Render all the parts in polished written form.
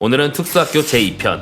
오늘은 특수학교 제2편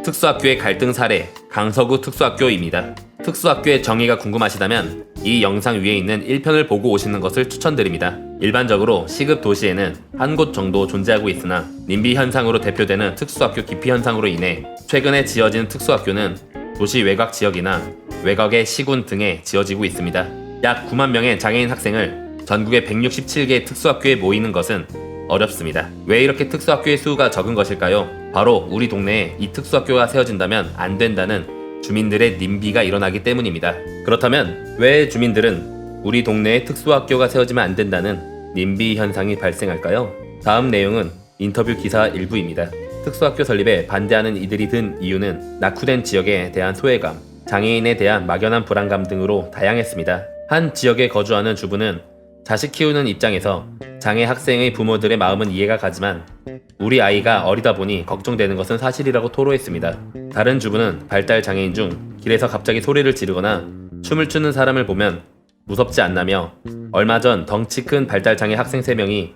특수학교의 갈등 사례 강서구 특수학교입니다. 특수학교의 정의가 궁금하시다면 이 영상 위에 있는 1편을 보고 오시는 것을 추천드립니다. 일반적으로 시급 도시에는 한 곳 정도 존재하고 있으나 님비 현상으로 대표되는 특수학교 기피 현상으로 인해 최근에 지어진 특수학교는 도시 외곽 지역이나 외곽의 시군 등에 지어지고 있습니다. 약 9만 명의 장애인 학생을 전국의 167개 특수학교에 모이는 것은 어렵습니다. 왜 이렇게 특수학교의 수가 적은 것일까요? 바로 우리 동네에 이 특수학교가 세워진다면 안 된다는 주민들의 님비가 일어나기 때문입니다. 그렇다면 왜 주민들은 우리 동네에 특수학교가 세워지면 안 된다는 님비 현상이 발생할까요? 다음 내용은 인터뷰 기사 일부입니다. 특수학교 설립에 반대하는 이들이 든 이유는 낙후된 지역에 대한 소외감, 장애인에 대한 막연한 불안감 등으로 다양했습니다. 한 지역에 거주하는 주부는 자식 키우는 입장에서 장애 학생의 부모들의 마음은 이해가 가지만 우리 아이가 어리다 보니 걱정되는 것은 사실이라고 토로했습니다. 다른 주부는 발달 장애인 중 길에서 갑자기 소리를 지르거나 춤을 추는 사람을 보면 무섭지 않나며 얼마 전 덩치 큰 발달 장애 학생 3명이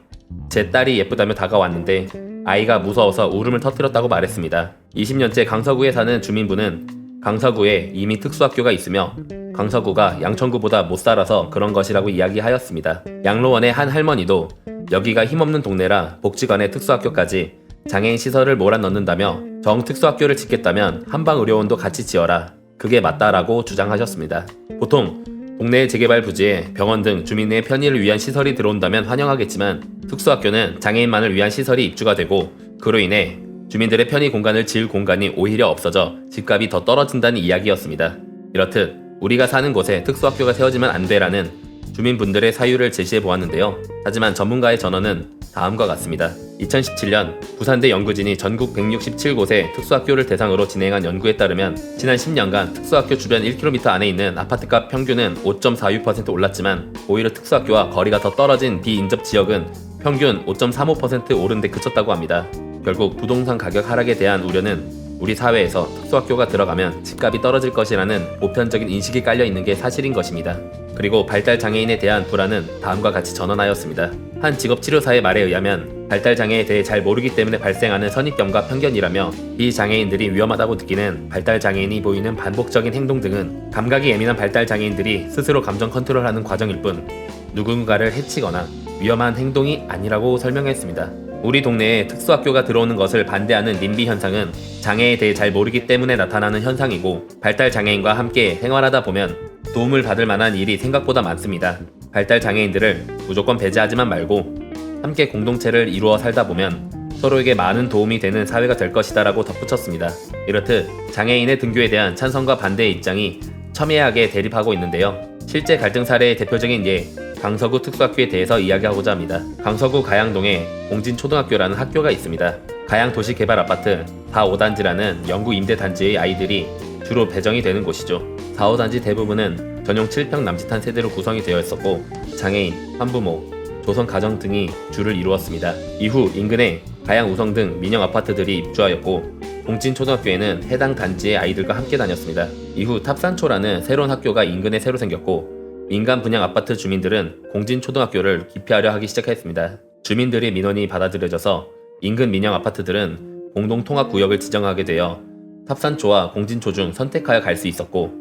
제 딸이 예쁘다며 다가왔는데 아이가 무서워서 울음을 터뜨렸다고 말했습니다. 20년째 강서구에 사는 주민분은 강서구에 이미 특수학교가 있으며 강서구가 양천구보다 못 살아서 그런 것이라고 이야기하였습니다. 양로원의 한 할머니도 여기가 힘없는 동네라 복지관의 특수학교까지 장애인 시설을 몰아넣는다며 정특수학교를 짓겠다면 한방의료원도 같이 지어라. 그게 맞다라고 주장하셨습니다. 보통 동네의 재개발 부지에 병원 등 주민의 편의를 위한 시설이 들어온다면 환영하겠지만 특수학교는 장애인만을 위한 시설이 입주가 되고 그로 인해 주민들의 편의 공간을 지을 공간이 오히려 없어져 집값이 더 떨어진다는 이야기였습니다. 이렇듯 우리가 사는 곳에 특수학교가 세워지면 안 돼라는 주민분들의 사유를 제시해 보았는데요. 하지만 전문가의 전언은 다음과 같습니다. 2017년 부산대 연구진이 전국 167곳의 특수학교를 대상으로 진행한 연구에 따르면 지난 10년간 특수학교 주변 1km 안에 있는 아파트값 평균은 5.46% 올랐지만 오히려 특수학교와 거리가 더 떨어진 비인접 지역은 평균 5.35% 오른 데 그쳤다고 합니다. 결국 부동산 가격 하락에 대한 우려는 우리 사회에서 특수학교가 들어가면 집값이 떨어질 것이라는 보편적인 인식이 깔려있는 게 사실인 것입니다. 그리고 발달장애인에 대한 불안은 다음과 같이 전언하였습니다. 한 직업치료사의 말에 의하면 발달장애에 대해 잘 모르기 때문에 발생하는 선입견과 편견이라며 이 장애인들이 위험하다고 느끼는 발달장애인이 보이는 반복적인 행동 등은 감각이 예민한 발달장애인들이 스스로 감정 컨트롤하는 과정일 뿐 누군가를 해치거나 위험한 행동이 아니라고 설명했습니다. 우리 동네에 특수학교가 들어오는 것을 반대하는 님비 현상은 장애에 대해 잘 모르기 때문에 나타나는 현상이고 발달장애인과 함께 생활하다 보면 도움을 받을 만한 일이 생각보다 많습니다. 발달장애인들을 무조건 배제하지만 말고 함께 공동체를 이루어 살다 보면 서로에게 많은 도움이 되는 사회가 될 것이다 라고 덧붙였습니다. 이렇듯 장애인의 등교에 대한 찬성과 반대의 입장이 첨예하게 대립하고 있는데요. 실제 갈등 사례의 대표적인 예 강서구 특수학교에 대해서 이야기하고자 합니다. 강서구 가양동에 공진초등학교라는 학교가 있습니다. 가양도시개발아파트 4, 5단지라는 영구 임대단지의 아이들이 주로 배정이 되는 곳이죠. 4, 5단지 대부분은 전용 7평 남짓한 세대로 구성이 되어 있었고 장애인, 한부모, 조선가정 등이 주를 이루었습니다. 이후 인근에 가양우성 등 민영아파트들이 입주하였고 공진초등학교에는 해당 단지의 아이들과 함께 다녔습니다. 이후 탑산초라는 새로운 학교가 인근에 새로 생겼고 민간 분양 아파트 주민들은 공진초등학교를 기피하려 하기 시작했습니다. 주민들의 민원이 받아들여져서 인근 민영 아파트들은 공동통합구역을 지정하게 되어 탑산초와 공진초 중 선택하여 갈 수 있었고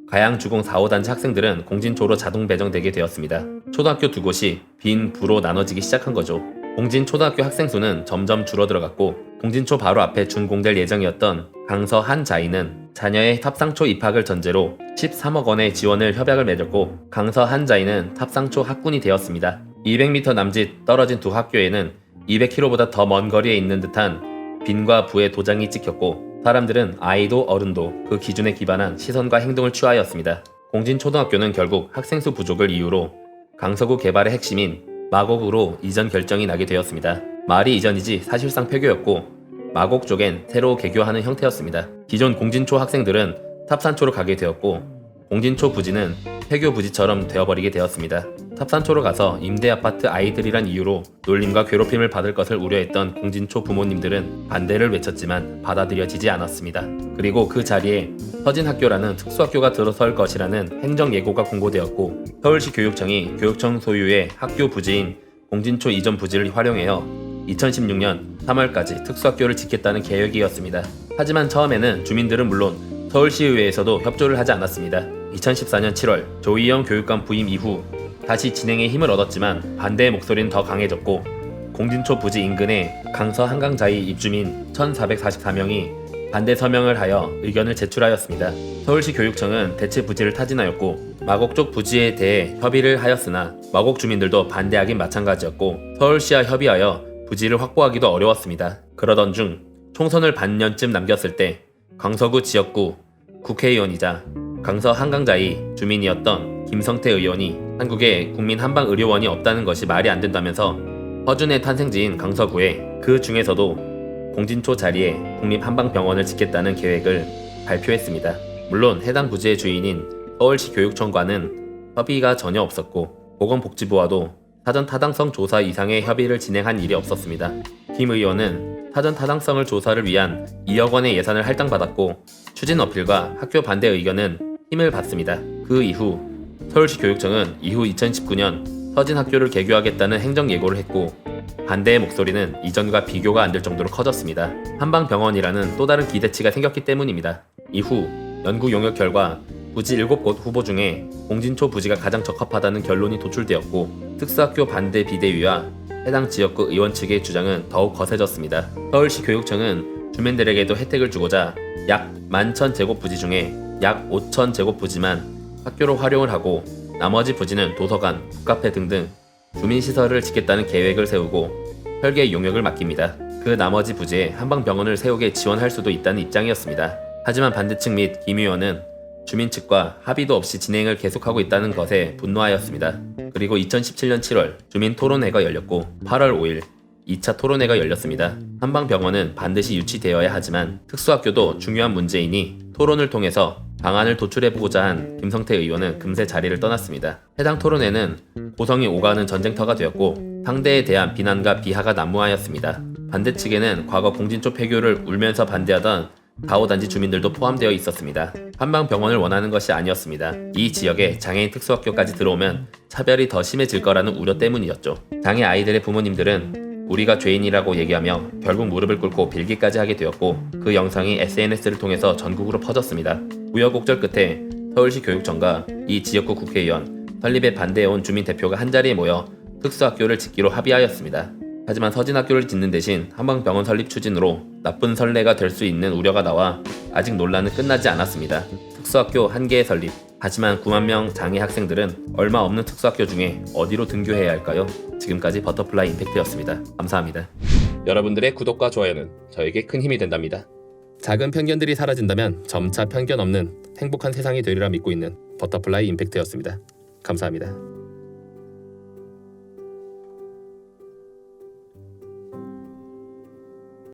가양주공 4, 5단지 학생들은 공진초로 자동 배정되게 되었습니다. 초등학교 두 곳이 빈 부로 나눠지기 시작한 거죠. 공진초등학교 학생 수는 점점 줄어들어갔고 공진초 바로 앞에 준공될 예정이었던 강서 한자이는 자녀의 탑상초 입학을 전제로 13억 원의 지원을 협약을 맺었고 강서 한자이는 탑상초 학군이 되었습니다. 200m 남짓 떨어진 두 학교에는 200km보다 더 먼 거리에 있는 듯한 빈과 부의 도장이 찍혔고 사람들은 아이도 어른도 그 기준에 기반한 시선과 행동을 취하였습니다. 공진초등학교는 결국 학생 수 부족을 이유로 강서구 개발의 핵심인 마곡으로 이전 결정이 나게 되었습니다. 말이 이전이지 사실상 폐교였고 마곡 쪽엔 새로 개교하는 형태였습니다. 기존 공진초 학생들은 탑산초로 가게 되었고 공진초 부지는 폐교 부지처럼 되어버리게 되었습니다. 탑산초로 가서 임대아파트 아이들이란 이유로 놀림과 괴롭힘을 받을 것을 우려했던 공진초 부모님들은 반대를 외쳤지만 받아들여지지 않았습니다. 그리고 그 자리에 서진학교라는 특수학교가 들어설 것이라는 행정예고가 공고되었고 서울시 교육청이 교육청 소유의 학교 부지인 공진초 이전 부지를 활용하여 2016년 3월까지 특수학교를 짓겠다는 계획이었습니다. 하지만 처음에는 주민들은 물론 서울시의회에서도 협조를 하지 않았습니다. 2014년 7월 조희영 교육감 부임 이후 다시 진행에 힘을 얻었지만 반대의 목소리는 더 강해졌고 공진초 부지 인근의 강서 한강자이 입주민 1,444명이 반대 서명을 하여 의견을 제출하였습니다. 서울시 교육청은 대체 부지를 타진하였고 마곡 쪽 부지에 대해 협의를 하였으나 마곡 주민들도 반대하긴 마찬가지였고 서울시와 협의하여 부지를 확보하기도 어려웠습니다. 그러던 중 총선을 반년쯤 남겼을 때 강서구 지역구 국회의원이자 강서 한강자이 주민이었던 김성태 의원이 한국에 국민 한방의료원이 없다는 것이 말이 안 된다면서 허준의 탄생지인 강서구에 그 중에서도 공진초 자리에 국립한방병원을 짓겠다는 계획을 발표했습니다. 물론 해당 부지의 주인인 서울시 교육청과는 협의가 전혀 없었고 보건복지부와도 사전 타당성 조사 이상의 협의를 진행한 일이 없었습니다. 김 의원은 사전 타당성을 조사를 위한 2억 원의 예산을 할당받았고 추진 어필과 학교 반대 의견은 힘을 받습니다. 그 이후 서울시 교육청은 이후 2019년 서진 학교를 개교하겠다는 행정 예고를 했고 반대의 목소리는 이전과 비교가 안 될 정도로 커졌습니다. 한방병원이라는 또 다른 기대치가 생겼기 때문입니다. 이후 연구 용역 결과 부지 7곳 후보 중에 공진초 부지가 가장 적합하다는 결론이 도출되었고 특수학교 반대 비대위와 해당 지역구 의원 측의 주장은 더욱 거세졌습니다. 서울시 교육청은 주민들에게도 혜택을 주고자 약 11,000제곱 부지 중에 약 5,000제곱 부지만 학교로 활용을 하고 나머지 부지는 도서관, 북카페 등등 주민시설을 짓겠다는 계획을 세우고 설계 용역을 맡깁니다. 그 나머지 부지에 한방병원을 세우게 지원할 수도 있다는 입장이었습니다. 하지만 반대측 및 김 의원은 주민 측과 합의도 없이 진행을 계속하고 있다는 것에 분노하였습니다. 그리고 2017년 7월 주민 토론회가 열렸고 8월 5일 2차 토론회가 열렸습니다. 한방병원은 반드시 유치되어야 하지만 특수학교도 중요한 문제이니 토론을 통해서 방안을 도출해보고자 한 김성태 의원은 금세 자리를 떠났습니다. 해당 토론회는 고성이 오가는 전쟁터가 되었고 상대에 대한 비난과 비하가 난무하였습니다. 반대 측에는 과거 공진초 폐교를 울면서 반대하던 가오단지 주민들도 포함되어 있었습니다. 한방병원을 원하는 것이 아니었습니다. 이 지역에 장애인 특수학교까지 들어오면 차별이 더 심해질 거라는 우려 때문이었죠. 장애 아이들의 부모님들은 우리가 죄인이라고 얘기하며 결국 무릎을 꿇고 빌기까지 하게 되었고 그 영상이 SNS를 통해서 전국으로 퍼졌습니다. 우여곡절 끝에 서울시 교육청과 이 지역구 국회의원, 설립에 반대해온 주민 대표가 한자리에 모여 특수학교를 짓기로 합의하였습니다. 하지만 서진학교를 짓는 대신 한방병원 설립 추진으로 나쁜 선례가 될 수 있는 우려가 나와 아직 논란은 끝나지 않았습니다. 특수학교 1개의 설립. 하지만 9만 명 장애 학생들은 얼마 없는 특수학교 중에 어디로 등교해야 할까요? 지금까지 버터플라이 임팩트였습니다. 감사합니다. 여러분들의 구독과 좋아요는 저에게 큰 힘이 된답니다. 작은 편견들이 사라진다면 점차 편견 없는 행복한 세상이 되리라 믿고 있는 버터플라이 임팩트였습니다. 감사합니다.